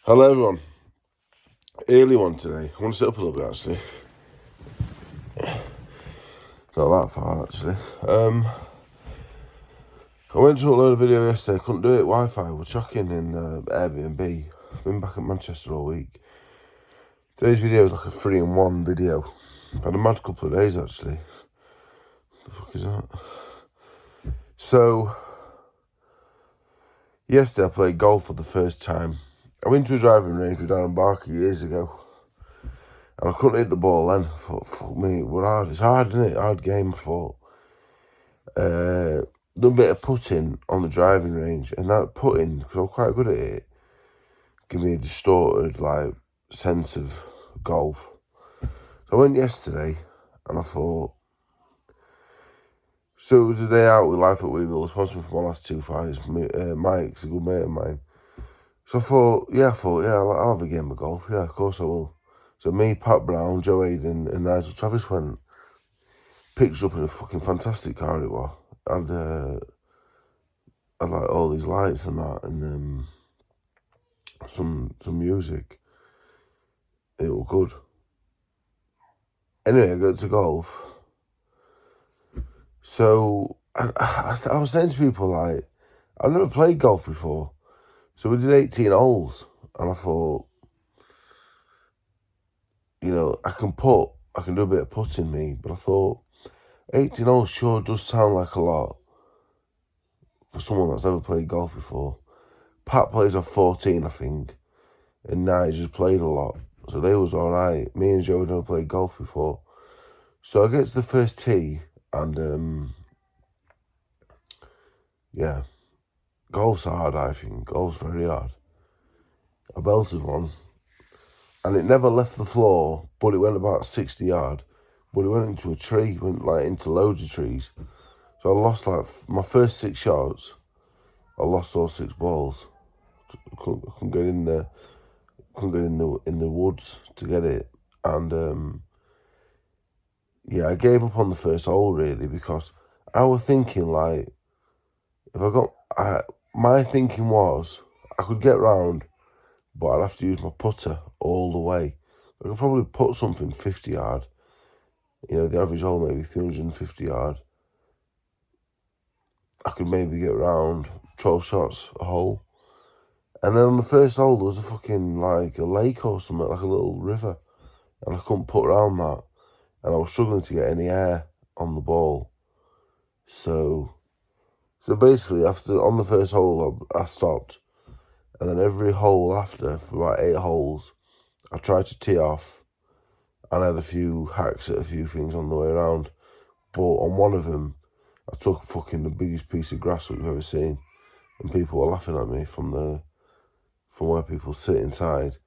Hello everyone. Early one today. I want to sit up a little bit actually. Not that far actually. I went to upload a video yesterday, couldn't do it, Wi-Fi was shocking in Airbnb. I've been back at Manchester all week. Today's video is like a 3-in-1 video. I've had a mad couple of days actually. What the fuck is that? So, yesterday I played golf for the first time. I went to a driving range with Darren Barker years ago. And I couldn't hit the ball then. I thought, fuck me, we're hard. It's hard, isn't it? Hard game, I thought. Done a bit of putting on the driving range. And that putting, because I'm quite good at it, gave me a distorted, sense of golf. So I went yesterday, and I thought... So it was a day out with Life at Weevil, responsible for my last 2 fights. Mike's a good mate of mine. So I thought, I'll have a game of golf. Yeah, of course I will. So me, Pat Brown, Joe Hayden and Nigel Travis went, picked us up in a fucking fantastic car it was. Had like all these lights and that and some music. And it was good. Anyway, I got to golf. So I was saying to people like, I've never played golf before. So we did 18 holes and I thought, I can do a bit of putting me, but I thought 18 holes sure does sound like a lot for someone that's never played golf before. Pat plays off 14, I think, and Nigel's played a lot, so they was all right. Me and Joe had never played golf before. So I get to the first tee, and golf's hard, I think. Golf's very hard. I belted one, and it never left the floor, but it went about 60 yards. But it went into a tree, went into loads of trees. So I lost my first 6 shots. I lost all 6 balls. I couldn't get in there. Couldn't get in the woods to get it, and I gave up on the first hole really because I was thinking my thinking was I could get round, but I'd have to use my putter all the way. I could probably put something 50 yard. The average hole maybe 350 yard. I could maybe get round 12 shots a hole. And then on the first hole, there was a fucking, a lake or something, like a little river. And I couldn't put around that. And I was struggling to get any air on the ball. So basically, on the first hole, I stopped. And then every hole after, for about 8 holes, I tried to tee off. And I had a few hacks at a few things on the way around. But on one of them, I took fucking the biggest piece of grass that we've ever seen. And people were laughing at me from where people sit inside.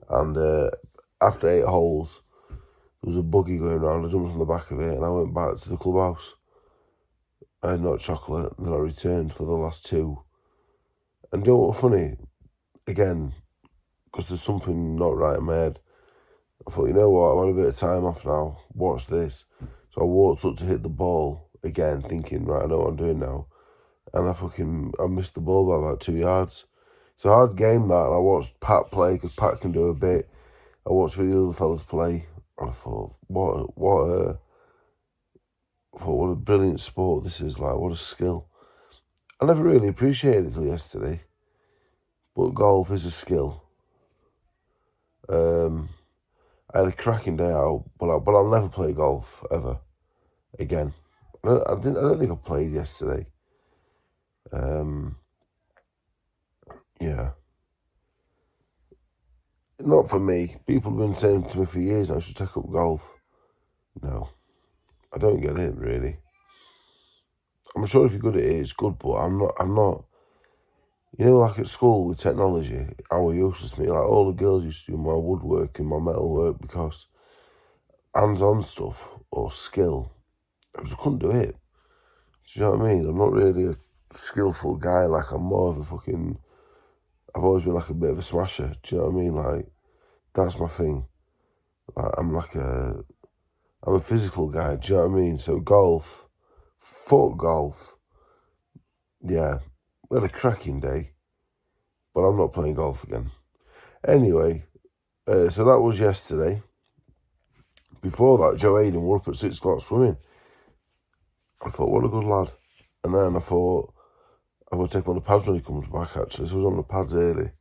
And after 8 holes, there was a buggy going around. I jumped on the back of it and I went back to the clubhouse. I had not chocolate, then I returned for the last 2. And you know what's funny? Again, because there's something not right in my head, I thought, you know what, I've had a bit of time off now, watch this. So I walked up to hit the ball again, thinking, right, I know what I'm doing now. And I missed the ball by about 2 yards. It's a hard game, that. I watched Pat play, because Pat can do a bit. I watched the other fellas play, and I thought, what a brilliant sport this is, what a skill. I never really appreciated it till yesterday, but golf is a skill. I had a cracking day out, but I'll never play golf, ever, again. I don't think I played yesterday. Not for me. People have been saying to me for years, I should take up golf. No, I don't get it, really. I'm sure if you're good at it, it's good, but I'm not. At school with technology, I was useless to me. All the girls used to do my woodwork and my metal work because hands-on stuff or skill, I just couldn't do it. Do you know what I mean? I'm not really a skillful guy. I'm more of a fucking... I've always been a bit of a smasher. Do you know what I mean? That's my thing. I'm a physical guy. Do you know what I mean? So golf, fuck golf. Yeah, we had a cracking day, but I'm not playing golf again. Anyway, so that was yesterday. Before that, Joe Hayden were up at 6 o'clock swimming. I thought, what a good lad. And then I thought, I would take him on the pads when he comes back, actually. So I was on the pads early.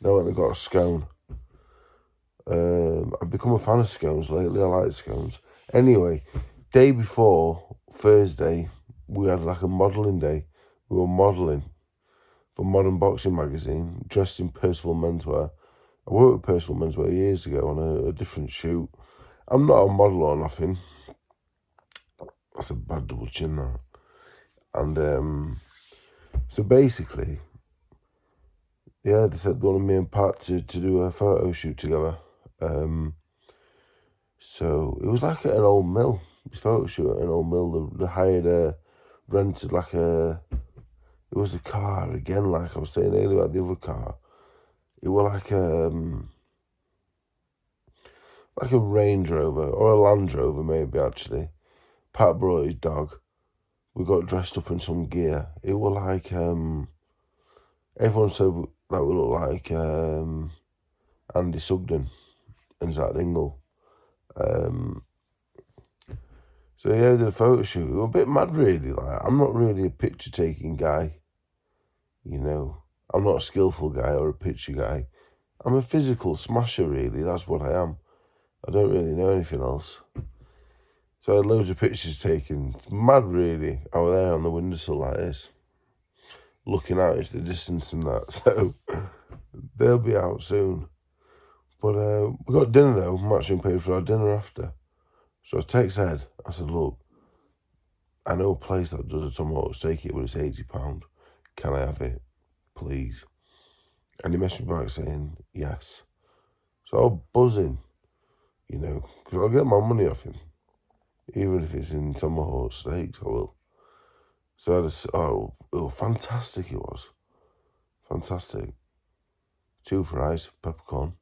Then I went and got a scone. I've become a fan of scones lately. I like scones. Anyway, day before, Thursday, we had like a modelling day. We were modelling for Modern Boxing magazine, dressed in Percival menswear. I worked with Percival menswear years ago on a different shoot. I'm not a model or nothing. That's a bad double chin, that. And so basically, yeah, they said they wanted me and Pat to do a photo shoot together. So it was like at an old mill. This photo shoot at an old mill. They hired rented like it was a car again, like I was saying earlier about the other car. It was like a Range Rover or a Land Rover, maybe, actually. Pat brought his dog. We got dressed up in some gear. It was like everyone said that we looked like Andy Sugden and Zach Dingle. So yeah, we did a photo shoot. We were a bit mad, really. Like, I'm not really a picture taking guy. You know, I'm not a skillful guy or a picture guy. I'm a physical smasher, really. That's what I am. I don't really know anything else. So I had loads of pictures taken. It's mad, really. I was there on the windowsill like this, looking out into the distance and that. So they'll be out soon. But we got dinner, though. Matching paid for our dinner after. So I text Ed. I said, look, I know a place that does a tomahawk steak, but it's £80. Can I have it, please? And he messaged me back saying, yes. So I was buzzing, you know, because I'll get my money off him. Even if it's in tomahawk steaks, I will. So I just, fantastic it was. Fantastic. 2 fries, peppercorn.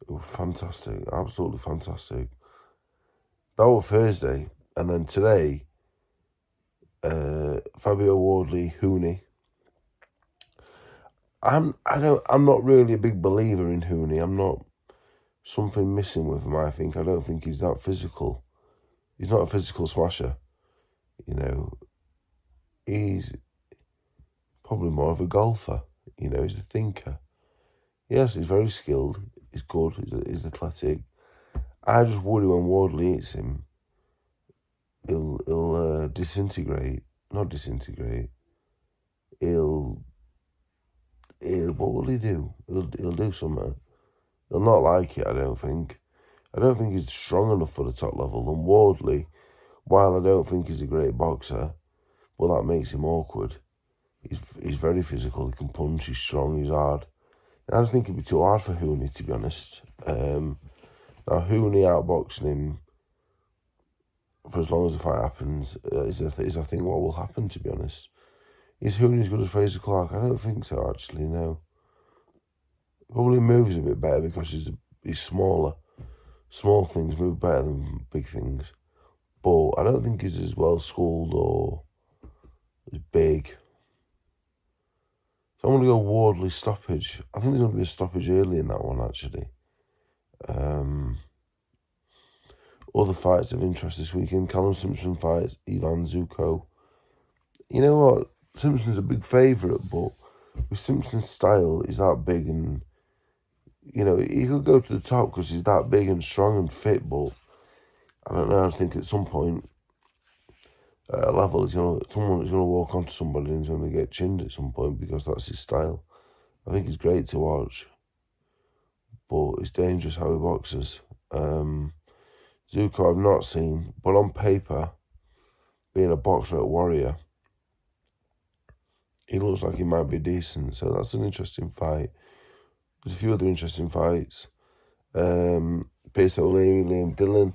It was fantastic, absolutely fantastic. That was Thursday, and then today, Fabio Wardley, Huni. I'm not really a big believer in Huni. I'm not. Something missing with him, I think. I don't think he's that physical. He's not a physical smasher. You know, he's probably more of a golfer. You know, he's a thinker. Yes, he's very skilled. He's good. He's athletic. I just worry when Wardley hits him, he'll disintegrate. Not disintegrate. He'll what will he do? He'll do something. He'll not like it, I don't think. I don't think he's strong enough for the top level. And Wardley, while I don't think he's a great boxer, well, that makes him awkward. He's very physical. He can punch. He's strong. He's hard. And I just think it'd be too hard for Huni, to be honest. Now, Huni outboxing him for as long as the fight happens is I think what will happen, to be honest. Is Huni as good as Fraser Clark? I don't think so, actually, no. Probably moves a bit better because he's smaller. Small things move better than big things. But I don't think he's as well schooled or as big. So I'm going to go Wardley stoppage. I think there's going to be a stoppage early in that one, actually. Other fights of interest this weekend. Callum Simpson fights Ivan Zuko. You know what? Simpson's a big favourite, but with Simpson's style, he's that big and, you know, he could go to the top because he's that big and strong and fit, but I don't know. I think at some point, at a level, someone is going to walk onto somebody and he's going to get chinned at some point because that's his style. I think he's great to watch, but it's dangerous how he boxes. Zuko I've not seen, but on paper, being a boxer at Warrior, he looks like he might be decent, so that's an interesting fight. There's a few other interesting fights. Pierce O'Leary, Liam Dillon.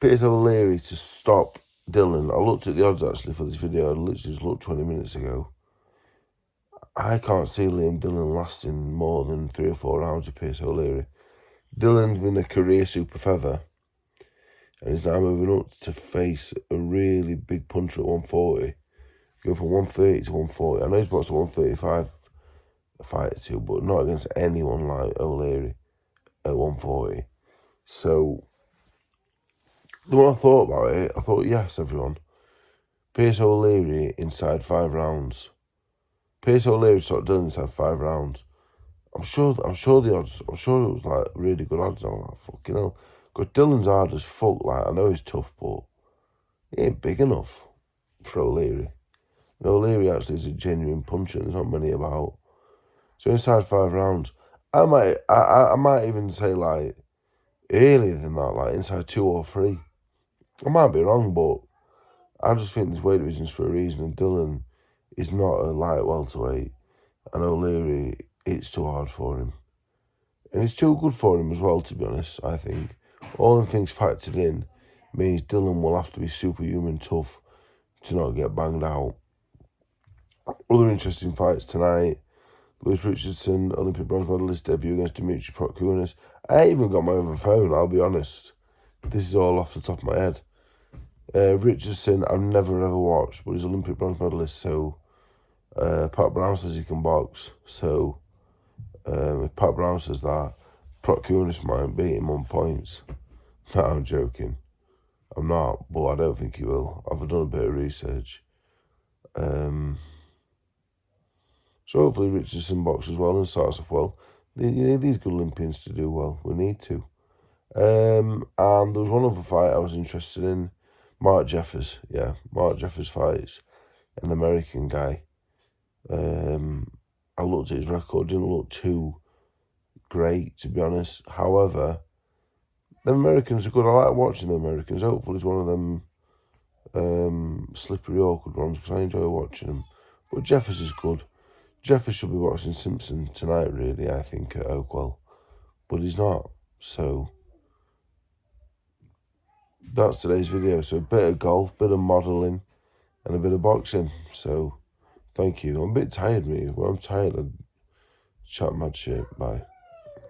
Pierce O'Leary to stop Dillon. I looked at the odds actually for this video. I literally just looked 20 minutes ago. I can't see Liam Dillon lasting more than 3 or 4 rounds with Pierce O'Leary. Dillon's been a career super feather, and he's now moving up to face a really big puncher at 140. Going from 130 to 140. I know he's boxed at 135 fight or two, but not against anyone like O'Leary at 140. So, when I thought about it, I thought, yes, everyone. Pearce O'Leary inside 5 rounds. Pearce O'Leary sort of Dylan inside 5 rounds. I'm sure the odds, I'm sure it was like really good odds. I'm like, fucking hell. Because Dylan's hard as fuck, like, I know he's tough, but he ain't big enough for O'Leary. And O'Leary actually is a genuine puncher, there's not many about. So inside 5 rounds, I might even say like earlier than that, like inside 2 or 3. I might be wrong, but I just think there's weight divisions for a reason, and Dylan is not a light welterweight, and O'Leary, it's too hard for him. And it's too good for him as well, to be honest, I think. All the things factored in means Dylan will have to be superhuman tough to not get banged out. Other interesting fights tonight. Lewis Richardson, Olympic bronze medalist, debut against Dimitri Protkunis. I ain't even got my other phone, I'll be honest. This is all off the top of my head. Richardson, I've never ever watched, but he's Olympic bronze medalist, so Pat Brown says he can box. So if Pat Brown says that, Protkunis might beat him on points. No, I'm joking. I'm not, but I don't think he will. I've done a bit of research. So hopefully Richardson boxes well and starts off well. You need these good Olympians to do well. We need to. And there was one other fight I was interested in. Mark Jeffers. Yeah, Mark Jeffers fights an American guy. I looked at his record, didn't look too great, to be honest. However, the Americans are good. I like watching the Americans. Hopefully it's one of them slippery, awkward ones, because I enjoy watching them. But Jeffers is good. Jeffers should be watching Simpson tonight, really, I think, at Oakwell. But he's not. So that's today's video. So a bit of golf, bit of modelling, and a bit of boxing. So thank you. I'm a bit tired, me. When I'm tired, I chat mad shit. Bye.